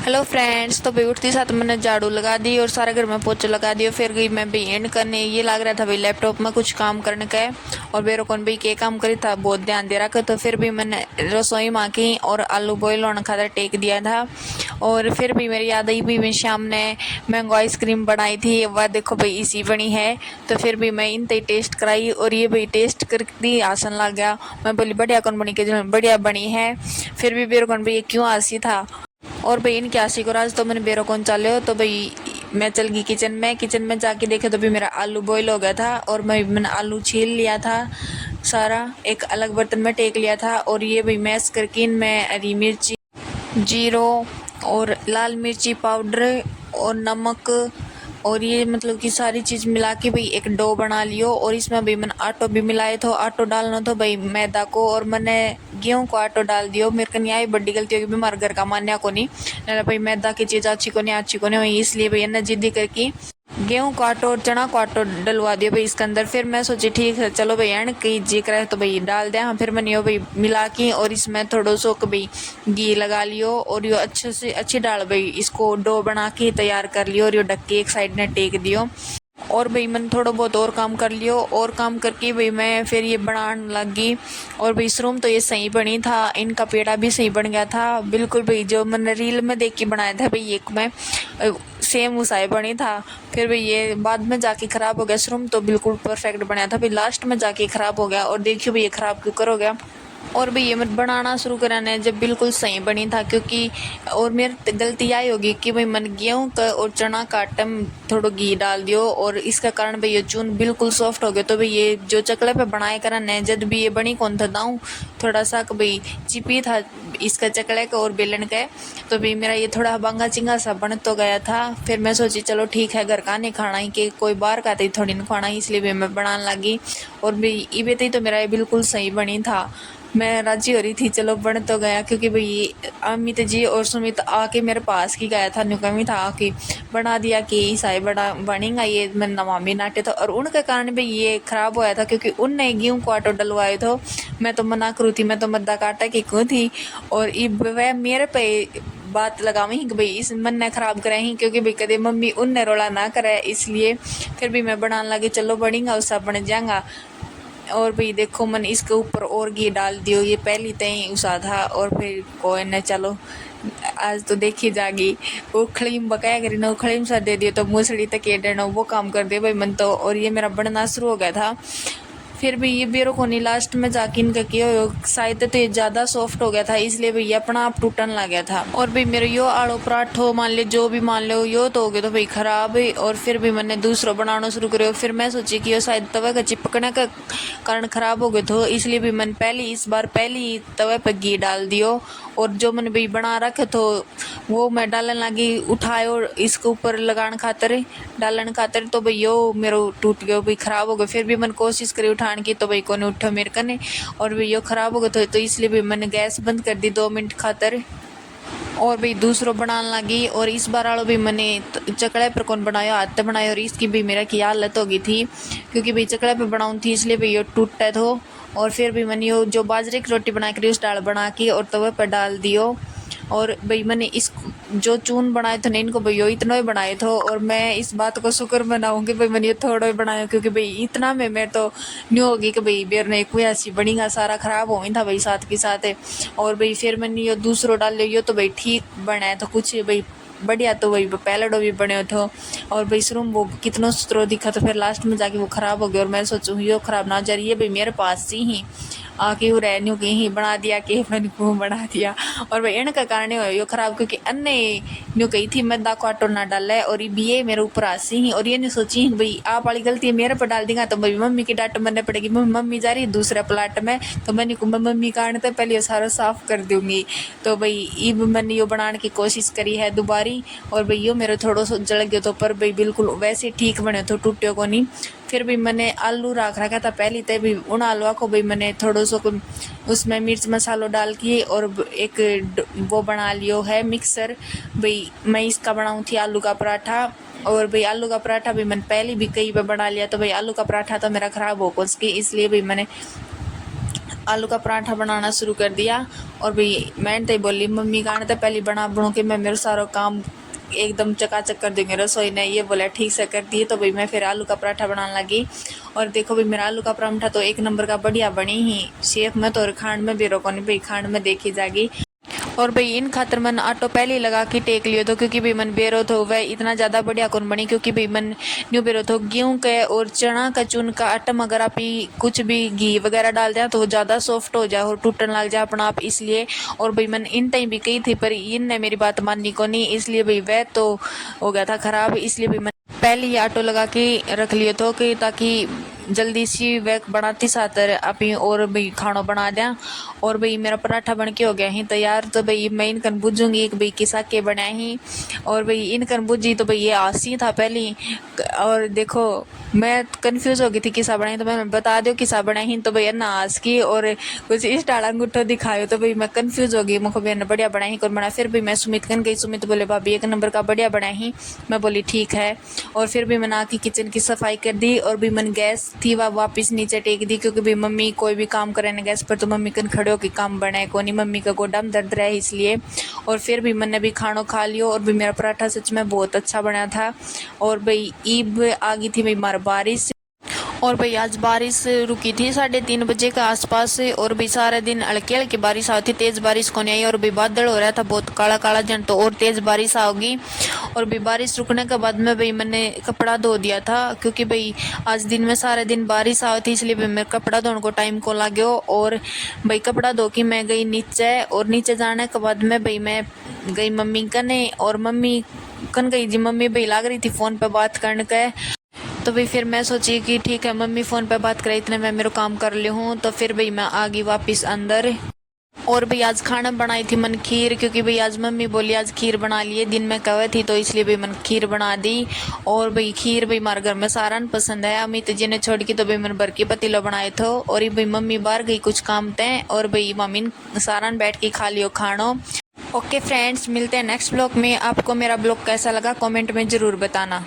Hello friends. तो भाई उठती साथ मैंने झाड़ू लगा दी और सारे घर में पोछा लगा दिया। फिर गई मैं भाई एंड करने। ये लग रहा था भाई लैपटॉप में कुछ काम करने का है और बेरो कौन भाई के काम करी था बहुत ध्यान दे रखा। तो फिर भी मैंने रसोई माँ की और आलू बॉयल होने खातर टेक दिया था। और फिर भी मेरी याद आई भी शाम ने मैंगो आइसक्रीम बनाई थी, वह देखो भाई इसी बनी है। तो फिर भी मैं इन टेस्ट कराई और ये भाई टेस्ट करती आसन लग गया। मैं बोली बढ़िया कौन बनी के बढ़िया बनी है। फिर भी बेरो कौन भाई क्यों आसी था। और भाई इनकी आशी को राज तो मैंने बेरो कौन चाले हो। तो भाई मैं चल गई किचन में जाके देखे तो भी मेरा आलू बॉईल हो गया था और मैंने आलू छील लिया था सारा, एक अलग बर्तन में टेक लिया था। और ये भाई मैश करके इनमें हरी मिर्ची, जीरो और लाल मिर्ची पाउडर और नमक और ये मतलब कि सारी चीज़ मिला के भाई एक डो बना लियो। और इसमें भाई मैंने आटो भी मिलाए तो आटो डालना तो भाई मैदा को और मैंने गेहूं को आटो डाल दियो। मेरे को नहीं आई बड़ी गलती होगी, हमारे घर का मान्या को नहीं ना भाई मैदा की चीज़ अच्छी को नहीं हुई, इसलिए भाई ने जिद्दी करके गेहूं को आटो और चना को आटो डलवा दिया भाई इसके अंदर। फिर मैं सोची ठीक है चलो भाई एंड की जी करे तो भाई डाल दे। हाँ फिर मैंने यो भाई मिला की और इसमें थोड़ा सो भाई घी लगा लियो और यो अच्छे से अच्छी डाल भाई इसको डो बना के तैयार कर लियो और यो ढक के एक साइड ने टेक दियो। और भाई मैंने थोड़ा बहुत और काम कर लियो और काम करके भाई मैं फिर ये बनाने लग गई। और भाई मशरूम तो ये सही बनी था, इनका पेड़ा भी सही बन गया था बिल्कुल भाई जो मैंने रील में देख के बनाया था भाई एक में सेम उसाई बनी था। फिर भाई ये बाद में जाके ख़राब हो गया। मशरूम तो बिल्कुल परफेक्ट बनाया था भाई, लास्ट में जाके ख़राब हो गया। और देखियो भाई ये ख़राब क्यों कर हो गया। और भाई ये मैं बनाना शुरू कराने जब बिल्कुल सही बनी था क्योंकि और मेरी गलती आई होगी कि भाई मन गेहूँ का और चना का आटा में थोड़ा घी डाल दियो और इसका कारण भाई ये चून बिल्कुल सॉफ्ट हो गया। तो भाई ये जो चकले पे बनाए कराने जब भी ये बनी कौन था दाऊँ थोड़ा सा भाई चिपी था इसका चकले का और बेलन का। तो भाई मेरा ये थोड़ा बंगा चिंगा सा बन तो गया था। फिर मैं सोची चलो ठीक है घर का नहीं खाना ही कि कोई बाहर का थी थोड़ी नहीं खाना, इसलिए भी मैं बनाने लगी। और भाई ये तो मेरा ये बिल्कुल सही बनी था, मैं राजी हो रही थी चलो बन तो गया क्योंकि भाई अमित जी और सुमित आके मेरे पास की गया था नुकमी था आके बना दिया कि ईसाई बड़ा बनेगा ये मैं नवामी नाटे था। और उनके कारण भी ये खराब होया था क्योंकि उनने गेहूं को आटो डलवाए थे। मैं तो मना करूँ थी, मैं तो मद्दा काटा की क्यों थी और वह मेरे पे बात लगावी कि भाई इस मन ने खराब करे ही क्योंकि भाई कदे मम्मी उनने रोला ना करे, इसलिए फिर भी मैं बनाने लगी चलो बनेगा उसका बन जाएगा। और भाई देखो मन इसके ऊपर और घी डाल दियो, ये पहली तय उसा था। और फिर कोई न चलो आज तो देखी जागी उखड़ीम बकाया करी ना उखड़ीम सा दे दियो तो मूसड़ी तक ये डरना वो काम कर दे भाई मन तो। और ये मेरा बनना शुरू हो गया था। फिर भी ये बेरो को नहीं लास्ट में जाके इनका किया शायद तो ये ज़्यादा सॉफ्ट हो गया था इसलिए भैया अपना आप टूटन लग गया था। और भाई मेरे यो आड़ो पराठो मान ले जो भी मान लो यो तो हो गया तो भाई खराब है। और फिर भी मैंने दूसरा बनाना शुरू करो। फिर मैं सोची कि यो शायद तवे का चिपकने का कारण खराब हो गए तो इसलिए भी मैंने इस बार पहली तवे पर घी डाल दियो। और जो मैंने भाई बना रखे तो वो मैं डालने लगी उठाए और इसके ऊपर लगाने खातर डालन खातर। तो भाई यो मेरा टूट गया भाई खराब हो गया। फिर भी मैंने कोशिश करी उठाने की तो भाई को नहीं उठा मेरे कने और भाई यो खराब हो गया तो इसलिए भी मैंने गैस बंद कर दी 2 मिनट खातर। और भाई दूसरों बनाने लगी और इस बार आलो भी मैंने चकड़े पर कौन बनाया हाथ बनाया और इसकी भी मेरा की हालत हो गई थी क्योंकि भाई चकड़े पे बनाऊँ थी इसलिए भाई यो टूटा तो। और फिर भी मैंने यो जो बाजरे की रोटी बना कर उस दाल बना के और तवे पर डाल दियो। और भाई मैंने इस जो चून बनाए थे ना इनको भैया इतना ही बनाए थे। और मैं इस बात को शुक्र मनाऊंगी भाई मैंने ये थोड़ा ही बनाया क्योंकि भाई इतना में मैं तो नहीं होगी कि भाई बेर ने कोई ऐसी बनीगा सारा खराब हो था भाई साथ के साथ है। और भाई फिर मैंने ये दूसरों डाल लियो तो भाई ठीक बनाया तो कुछ भाई बढ़िया तो वही पहले डो भी बने थे। और भाई शुरू वो कितना सुथरो दिखा तो फिर लास्ट में जाके वो खराब हो गया। और मैं सोचूँ यो खराब ना जा रही है भाई मेरे पास से ही आके वो रहने के ही बना दिया कि मैंने को बना दिया। और भाई इनका कारण यो खराब क्योंकि अन्य न्यू कही थी मैदा को आटो ना डाला है और ये मेरे ऊपर आसी ही और ये नहीं सोची भाई आप वाली गलती मेरे पर डाल देगा तो भाई मम्मी की डांट मनने पड़ेगी। मम्मी जा रही है दूसरे प्लाट में तो मैंने को मम्मी कारण तो पहले सारा साफ कर दूंगी। तो भाई अब मैंने यो बनाने की कोशिश करी है दोबारी और भाई यो मेरे थोड़ा सा जल गया तो पर भाई बिल्कुल वैसे ठीक बने तो टूटे को नहीं। फिर भी मैंने आलू रख रखा था पहले तय भी उन आलुआ को भाई मैंने थोड़ा सा उसमें मिर्च मसालो डाल के और एक वो बना लियो है मिक्सर। भाई मैं इसका बनाऊँ थी आलू का पराठा। और भाई आलू का पराठा भी मैंने पहले भी कई बार बना लिया तो भाई आलू का पराठा तो मेरा ख़राब हो उसकी इसलिए भी मैंने आलू का पराठा बनाना शुरू कर दिया। और भाई मैंने तो बोली मम्मी का तो पहले बना बनू के मैं मेरे सारा काम एकदम चकाचक कर दूंगी रसोई ने। ये बोला ठीक से कर दिए। तो भाई मैं फिर आलू का पराठा बनाने लगी। और देखो भाई मेरा आलू का पराठा तो एक नंबर का बढ़िया बनी ही शेफ में तो, और खांड में भी रोको नहीं भाई, खांड में देखी जागी। और भाई इन खातर मन आटो पहले ही लगा के टेक लियो तो, क्योंकि भाई मन बेरो तो वह इतना ज़्यादा बढ़िया कौन बनी, क्योंकि भाई मन न्यू बेरो तो गेहूं के और चना का चून का आटा में अगर आप कुछ भी घी वगैरह डाल दें तो वो ज़्यादा सॉफ्ट हो जाए और टूटने लग जाए अपना आप, इसलिए। और भाई मन इन टाइम भी कही थी पर इन ने मेरी बात माननी को नहीं, इसलिए भाई वह तो हो गया था खराब, इसलिए भाई मैंने पहले ही आटो लगा के रख लियो तो कि ताकि जल्दी सी वह बनाती सातर अभी और भाई खाना बना दें। और भाई मेरा पराठा बन के हो गया ही तैयार। तो भाई मैं इनकन बुझूंगी कि भाई किसा के बनाए ही। और भाई इनकन बुझी तो भाई ये आसी था पहले। और देखो मैं कंफ्यूज हो गई थी किसा बनाई, तो मैं बता दो किसा बनाई ही। तो भैया ना आस की और कुछ इस टाला अंगूठो दिखायो। तो भाई मैं कंफ्यूज हो गई, मुझको भैया ने बढ़िया बनाई कौन बना। फिर भी मैं सुमित कन गई, सुमित बोले भाभी एक नंबर का बढ़िया बनाई ही। मैं बोली ठीक है। और फिर भी मैंने आके किचन की सफाई कर दी। और भी मैंने गैस थी वह वापस नीचे टेक दी, क्योंकि भाई मम्मी कोई भी काम करे ना गैस पर तो मम्मी कन खड़े होकर काम बनाए को नहीं, मम्मी का गोडा में दर्द रहे इसलिए। और फिर भी मैंने भी खाना खा लियो। और भी मेरा पराठा सच में बहुत अच्छा बना था। और भाई ईब आ गई थी भाई मार बारिश। और भाई आज बारिश रुकी थी 3:30 बजे के आसपास। और भी सारे दिन हल्की हल्की बारिश आती, तेज बारिश को नहीं आई। और भी बादल हो रहा था बहुत काला काला जन, तो और तेज बारिश आओगी। और भी बारिश रुकने के बाद में भाई मैंने कपड़ा धो दिया था, क्योंकि भाई आज दिन में सारे दिन बारिश आई थी, इसलिए भाई मेरे कपड़ा धोने को टाइम को लगे। और भाई कपड़ा धो के मैं गई नीचे। और नीचे जाने के बाद में भाई मैं गई मम्मी कने। और मम्मी कन गई जी, मम्मी भाई लाग रही थी फ़ोन पे बात करने के। तो भाई फिर मैं सोची कि ठीक है मम्मी फ़ोन पे बात करे इतने मैं मेरे काम कर ली हूँ। तो फिर भाई मैं आ गई वापस अंदर। और भाई आज खाना बनाई थी मन खीर, क्योंकि भाई आज मम्मी बोली आज खीर बना लिए, दिन में कहे थी तो इसलिए भाई मन खीर बना दी। और भाई खीर भाई हमारे घर में सारा पसंद है। अमित जी ने छोड़ के तो भाई मैंने भर के पतीला बनाए थे। और ये भाई मम्मी बाहर गई कुछ काम थे। और भाई मम्मी सारा बैठ के खा लियो खानो। ओके फ्रेंड्स, मिलते हैं नेक्स्ट ब्लॉग में। आपको मेरा ब्लॉग कैसा लगा कमेंट में ज़रूर बताना।